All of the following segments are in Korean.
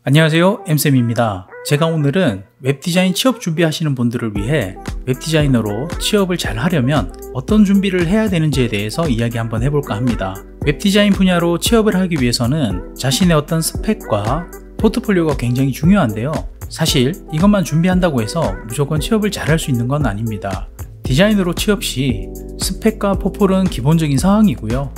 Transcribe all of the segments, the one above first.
안녕하세요, 엠쌤입니다. 제가 오늘은 웹디자인 취업 준비하시는 분들을 위해 웹디자이너로 취업을 잘 하려면 어떤 준비를 해야 되는지에 대해서 이야기 한번 해볼까 합니다. 웹디자인 분야로 취업을 하기 위해서는 자신의 어떤 스펙과 포트폴리오가 굉장히 중요한데요. 사실 이것만 준비한다고 해서 무조건 취업을 잘 할 수 있는 건 아닙니다. 디자이너로 취업 시 스펙과 포폴은 기본적인 사항이고요.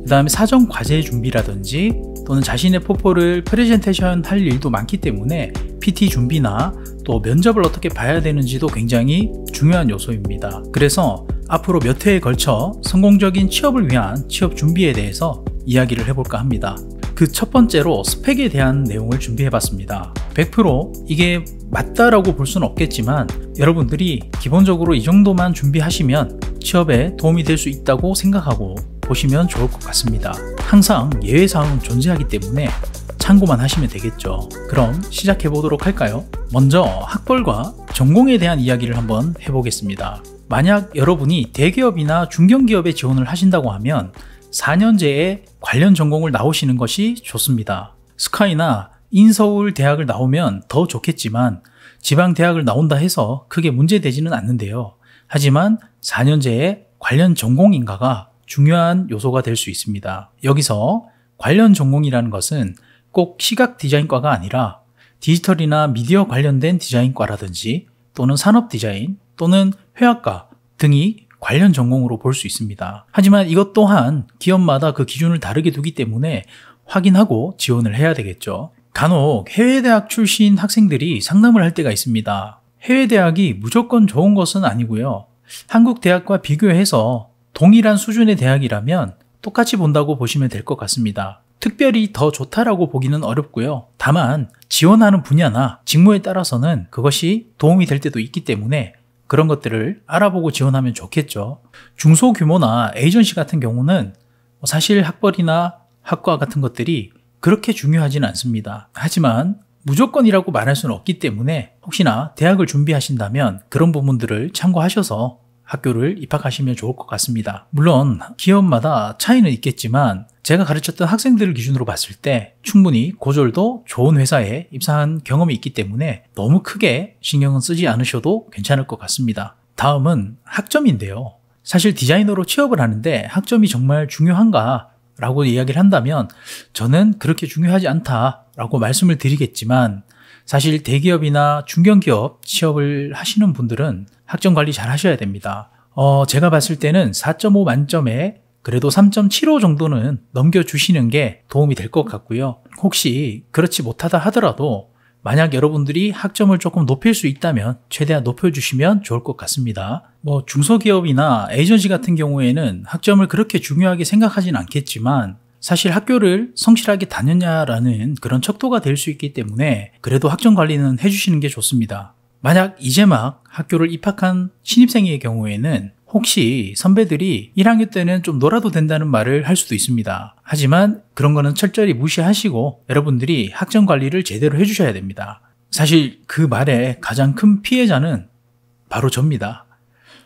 그 다음에 사전 과제 준비라든지 또는 자신의 포폴을 프레젠테이션 할 일도 많기 때문에 PT 준비나 또 면접을 어떻게 봐야 되는지도 굉장히 중요한 요소입니다. 그래서 앞으로 몇 회에 걸쳐 성공적인 취업을 위한 취업 준비에 대해서 이야기를 해볼까 합니다. 그 첫 번째로 스펙에 대한 내용을 준비해봤습니다. 100% 이게 맞다라고 볼 수는 없겠지만 여러분들이 기본적으로 이 정도만 준비하시면 취업에 도움이 될 수 있다고 생각하고 보시면 좋을 것 같습니다. 항상 예외사항은 존재하기 때문에 참고만 하시면 되겠죠. 그럼 시작해 보도록 할까요? 먼저 학벌과 전공에 대한 이야기를 한번 해보겠습니다. 만약 여러분이 대기업이나 중견기업에 지원을 하신다고 하면 4년제에 관련 전공을 나오시는 것이 좋습니다. 스카이나 인서울 대학을 나오면 더 좋겠지만 지방 대학을 나온다 해서 크게 문제되지는 않는데요. 하지만 4년제에 관련 전공인가가 중요한 요소가 될 수 있습니다. 여기서 관련 전공이라는 것은 꼭 시각 디자인과가 아니라 디지털이나 미디어 관련된 디자인과라든지 또는 산업 디자인 또는 회화과 등이 관련 전공으로 볼 수 있습니다. 하지만 이것 또한 기업마다 그 기준을 다르게 두기 때문에 확인하고 지원을 해야 되겠죠. 간혹 해외대학 출신 학생들이 상담을 할 때가 있습니다. 해외대학이 무조건 좋은 것은 아니고요. 한국 대학과 비교해서 동일한 수준의 대학이라면 똑같이 본다고 보시면 될 것 같습니다. 특별히 더 좋다라고 보기는 어렵고요. 다만 지원하는 분야나 직무에 따라서는 그것이 도움이 될 때도 있기 때문에 그런 것들을 알아보고 지원하면 좋겠죠. 중소규모나 에이전시 같은 경우는 사실 학벌이나 학과 같은 것들이 그렇게 중요하지는 않습니다. 하지만 무조건이라고 말할 수는 없기 때문에 혹시나 대학을 준비하신다면 그런 부분들을 참고하셔서 학교를 입학하시면 좋을 것 같습니다. 물론 기업마다 차이는 있겠지만 제가 가르쳤던 학생들을 기준으로 봤을 때 충분히 고졸도 좋은 회사에 입사한 경험이 있기 때문에 너무 크게 신경은 쓰지 않으셔도 괜찮을 것 같습니다. 다음은 학점인데요. 사실 디자이너로 취업을 하는데 학점이 정말 중요한가? 라고 이야기를 한다면 저는 그렇게 중요하지 않다라고 말씀을 드리겠지만 사실 대기업이나 중견기업 취업을 하시는 분들은 학점 관리 잘 하셔야 됩니다. 제가 봤을 때는 4.5 만점에 그래도 3.75 정도는 넘겨주시는 게 도움이 될 것 같고요. 혹시 그렇지 못하다 하더라도 만약 여러분들이 학점을 조금 높일 수 있다면 최대한 높여주시면 좋을 것 같습니다. 중소기업이나 에이전시 같은 경우에는 학점을 그렇게 중요하게 생각하진 않겠지만 사실 학교를 성실하게 다녔냐라는 그런 척도가 될 수 있기 때문에 그래도 학점 관리는 해주시는 게 좋습니다. 만약 이제 막 학교를 입학한 신입생의 경우에는 혹시 선배들이 1학년 때는 좀 놀아도 된다는 말을 할 수도 있습니다. 하지만 그런 거는 철저히 무시하시고 여러분들이 학점 관리를 제대로 해주셔야 됩니다. 사실 그 말의 가장 큰 피해자는 바로 접니다.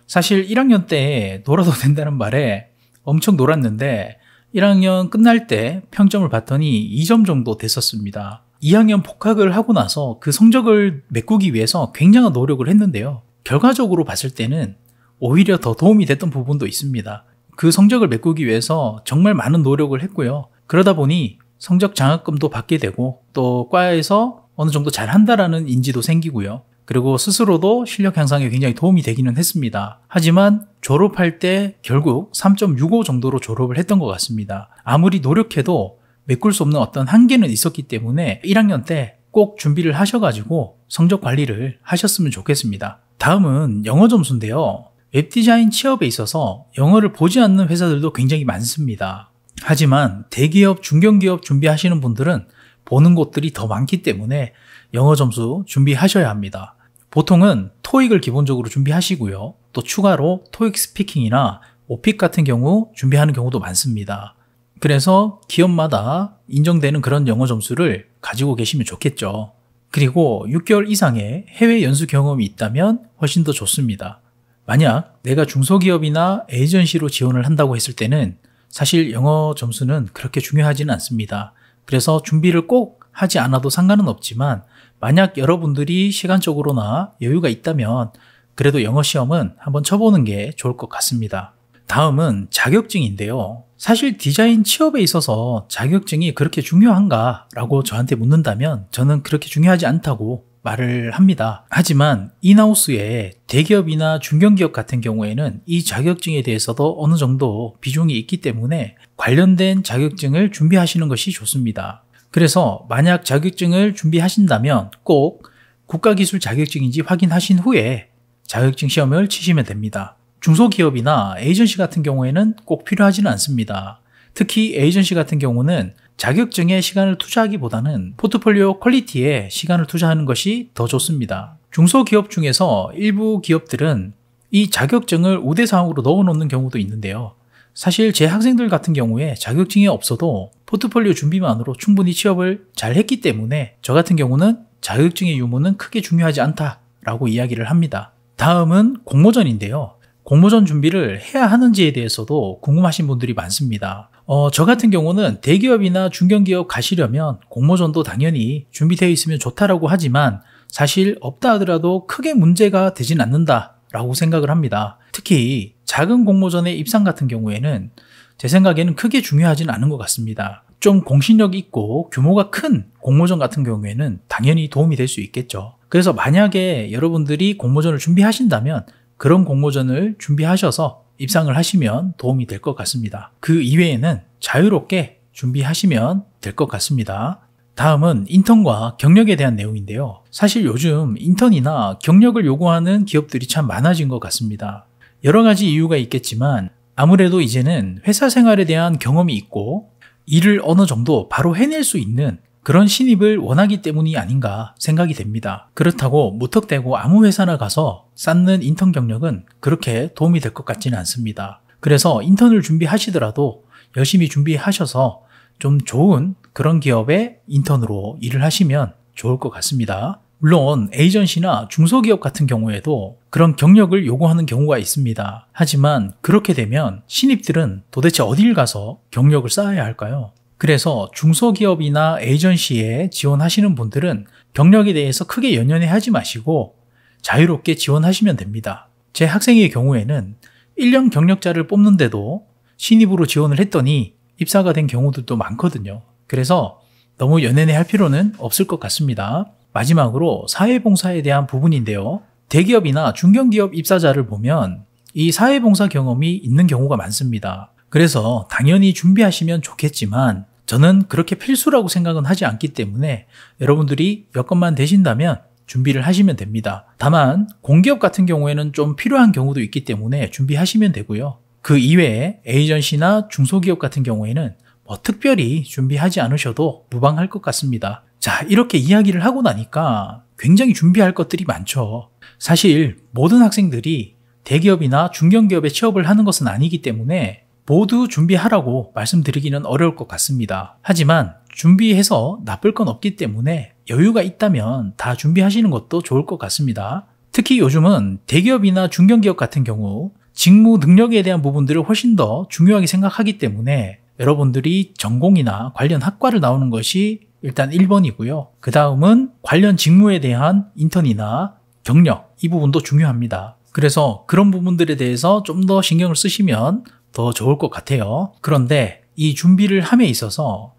사실 1학년 때 놀아도 된다는 말에 엄청 놀았는데 1학년 끝날 때 평점을 봤더니 2점 정도 됐었습니다. 2학년 복학을 하고 나서 그 성적을 메꾸기 위해서 굉장한 노력을 했는데요. 결과적으로 봤을 때는 오히려 더 도움이 됐던 부분도 있습니다. 그 성적을 메꾸기 위해서 정말 많은 노력을 했고요. 그러다 보니 성적 장학금도 받게 되고 또 과에서 어느 정도 잘한다라는 인지도 생기고요. 그리고 스스로도 실력 향상에 굉장히 도움이 되기는 했습니다. 하지만 졸업할 때 결국 3.65 정도로 졸업을 했던 것 같습니다. 아무리 노력해도 메꿀 수 없는 어떤 한계는 있었기 때문에 1학년 때 꼭 준비를 하셔가지고 성적 관리를 하셨으면 좋겠습니다. 다음은 영어 점수인데요. 웹디자인 취업에 있어서 영어를 보지 않는 회사들도 굉장히 많습니다. 하지만 대기업, 중견기업 준비하시는 분들은 보는 곳들이 더 많기 때문에 영어 점수 준비하셔야 합니다. 보통은 토익을 기본적으로 준비하시고요. 또 추가로 토익 스피킹이나 오픽 같은 경우 준비하는 경우도 많습니다. 그래서 기업마다 인정되는 그런 영어 점수를 가지고 계시면 좋겠죠. 그리고 6개월 이상의 해외 연수 경험이 있다면 훨씬 더 좋습니다. 만약 내가 중소기업이나 에이전시로 지원을 한다고 했을 때는 사실 영어 점수는 그렇게 중요하지는 않습니다. 그래서 준비를 꼭 하지 않아도 상관은 없지만 만약 여러분들이 시간적으로나 여유가 있다면 그래도 영어 시험은 한번 쳐보는 게 좋을 것 같습니다. 다음은 자격증인데요. 사실 디자인 취업에 있어서 자격증이 그렇게 중요한가 라고 저한테 묻는다면 저는 그렇게 중요하지 않다고 말을 합니다. 하지만 인하우스의 대기업이나 중견기업 같은 경우에는 이 자격증에 대해서도 어느 정도 비중이 있기 때문에 관련된 자격증을 준비하시는 것이 좋습니다. 그래서 만약 자격증을 준비하신다면 꼭 국가기술 자격증인지 확인하신 후에 자격증 시험을 치시면 됩니다. 중소기업이나 에이전시 같은 경우에는 꼭 필요하지는 않습니다. 특히 에이전시 같은 경우는 자격증에 시간을 투자하기보다는 포트폴리오 퀄리티에 시간을 투자하는 것이 더 좋습니다. 중소기업 중에서 일부 기업들은 이 자격증을 우대사항으로 넣어놓는 경우도 있는데요. 사실 제 학생들 같은 경우에 자격증이 없어도 포트폴리오 준비만으로 충분히 취업을 잘 했기 때문에 저 같은 경우는 자격증의 유무는 크게 중요하지 않다라고 이야기를 합니다. 다음은 공모전인데요. 공모전 준비를 해야 하는지에 대해서도 궁금하신 분들이 많습니다. 저 같은 경우는 대기업이나 중견기업 가시려면 공모전도 당연히 준비되어 있으면 좋다라고 하지만 사실 없다 하더라도 크게 문제가 되진 않는다라고 생각을 합니다. 특히 작은 공모전의 입상 같은 경우에는 제 생각에는 크게 중요하진 않은 것 같습니다. 좀 공신력 있고 규모가 큰 공모전 같은 경우에는 당연히 도움이 될 수 있겠죠. 그래서 만약에 여러분들이 공모전을 준비하신다면 그런 공모전을 준비하셔서 입상을 하시면 도움이 될 것 같습니다. 그 이외에는 자유롭게 준비하시면 될 것 같습니다. 다음은 인턴과 경력에 대한 내용인데요. 사실 요즘 인턴이나 경력을 요구하는 기업들이 참 많아진 것 같습니다. 여러 가지 이유가 있겠지만 아무래도 이제는 회사 생활에 대한 경험이 있고 일을 어느 정도 바로 해낼 수 있는 그런 신입을 원하기 때문이 아닌가 생각이 됩니다. 그렇다고 무턱대고 아무 회사나 가서 쌓는 인턴 경력은 그렇게 도움이 될 것 같지는 않습니다. 그래서 인턴을 준비하시더라도 열심히 준비하셔서 좀 좋은 그런 기업의 인턴으로 일을 하시면 좋을 것 같습니다. 물론 에이전시나 중소기업 같은 경우에도 그런 경력을 요구하는 경우가 있습니다. 하지만 그렇게 되면 신입들은 도대체 어딜 가서 경력을 쌓아야 할까요? 그래서 중소기업이나 에이전시에 지원하시는 분들은 경력에 대해서 크게 연연해하지 마시고 자유롭게 지원하시면 됩니다. 제 학생의 경우에는 1년 경력자를 뽑는데도 신입으로 지원을 했더니 입사가 된 경우들도 많거든요. 그래서 너무 연연해할 필요는 없을 것 같습니다. 마지막으로 사회봉사에 대한 부분인데요. 대기업이나 중견기업 입사자를 보면 이 사회봉사 경험이 있는 경우가 많습니다. 그래서 당연히 준비하시면 좋겠지만 저는 그렇게 필수라고 생각은 하지 않기 때문에 여러분들이 여건만 되신다면 준비를 하시면 됩니다. 다만 공기업 같은 경우에는 좀 필요한 경우도 있기 때문에 준비하시면 되고요. 그 이외에 에이전시나 중소기업 같은 경우에는 특별히 준비하지 않으셔도 무방할 것 같습니다. 자, 이렇게 이야기를 하고 나니까 굉장히 준비할 것들이 많죠. 사실 모든 학생들이 대기업이나 중견기업에 취업을 하는 것은 아니기 때문에 모두 준비하라고 말씀드리기는 어려울 것 같습니다. 하지만 준비해서 나쁠 건 없기 때문에 여유가 있다면 다 준비하시는 것도 좋을 것 같습니다. 특히 요즘은 대기업이나 중견기업 같은 경우 직무 능력에 대한 부분들을 훨씬 더 중요하게 생각하기 때문에 여러분들이 전공이나 관련 학과를 나오는 것이 일단 1번이고요. 그 다음은 관련 직무에 대한 인턴이나 경력, 이 부분도 중요합니다. 그래서 그런 부분들에 대해서 좀 더 신경을 쓰시면 더 좋을 것 같아요. 그런데 이 준비를 함에 있어서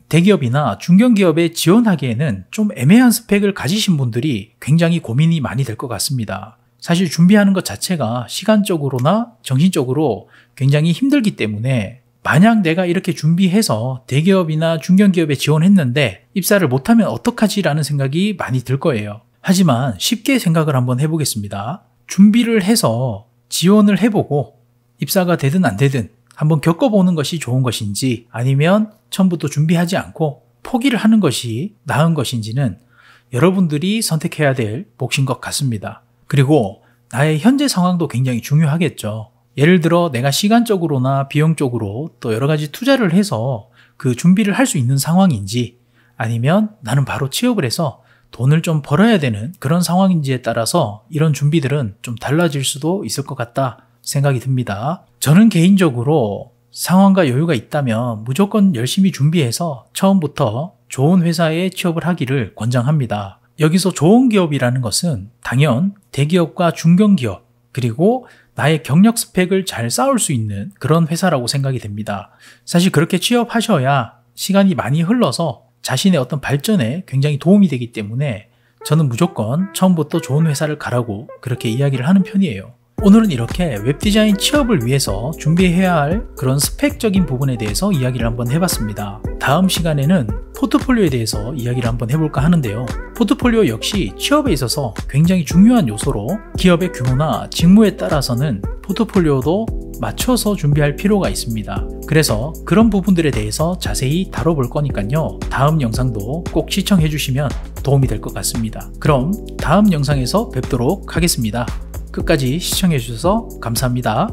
대기업이나 중견기업에 지원하기에는 좀 애매한 스펙을 가지신 분들이 굉장히 고민이 많이 될 것 같습니다. 사실 준비하는 것 자체가 시간적으로나 정신적으로 굉장히 힘들기 때문에 만약 내가 이렇게 준비해서 대기업이나 중견기업에 지원했는데 입사를 못하면 어떡하지라는 생각이 많이 들 거예요. 하지만 쉽게 생각을 한번 해보겠습니다. 준비를 해서 지원을 해보고 입사가 되든 안 되든 한번 겪어보는 것이 좋은 것인지 아니면 처음부터 준비하지 않고 포기를 하는 것이 나은 것인지는 여러분들이 선택해야 될 몫인 것 같습니다. 그리고 나의 현재 상황도 굉장히 중요하겠죠. 예를 들어 내가 시간적으로나 비용적으로 또 여러 가지 투자를 해서 그 준비를 할 수 있는 상황인지 아니면 나는 바로 취업을 해서 돈을 좀 벌어야 되는 그런 상황인지에 따라서 이런 준비들은 좀 달라질 수도 있을 것 같다 생각이 듭니다. 저는 개인적으로 상황과 여유가 있다면 무조건 열심히 준비해서 처음부터 좋은 회사에 취업을 하기를 권장합니다. 여기서 좋은 기업이라는 것은 당연 대기업과 중견기업 그리고 나의 경력 스펙을 잘 쌓을 수 있는 그런 회사라고 생각이 됩니다. 사실 그렇게 취업하셔야 시간이 많이 흘러서 자신의 어떤 발전에 굉장히 도움이 되기 때문에 저는 무조건 처음부터 좋은 회사를 가라고 그렇게 이야기를 하는 편이에요. 오늘은 이렇게 웹디자인 취업을 위해서 준비해야 할 그런 스펙적인 부분에 대해서 이야기를 한번 해봤습니다. 다음 시간에는 포트폴리오에 대해서 이야기를 한번 해볼까 하는데요. 포트폴리오 역시 취업에 있어서 굉장히 중요한 요소로 기업의 규모나 직무에 따라서는 포트폴리오도 맞춰서 준비할 필요가 있습니다. 그래서 그런 부분들에 대해서 자세히 다뤄볼 거니까요. 다음 영상도 꼭 시청해 주시면 도움이 될 것 같습니다. 그럼 다음 영상에서 뵙도록 하겠습니다. 끝까지 시청해 주셔서 감사합니다.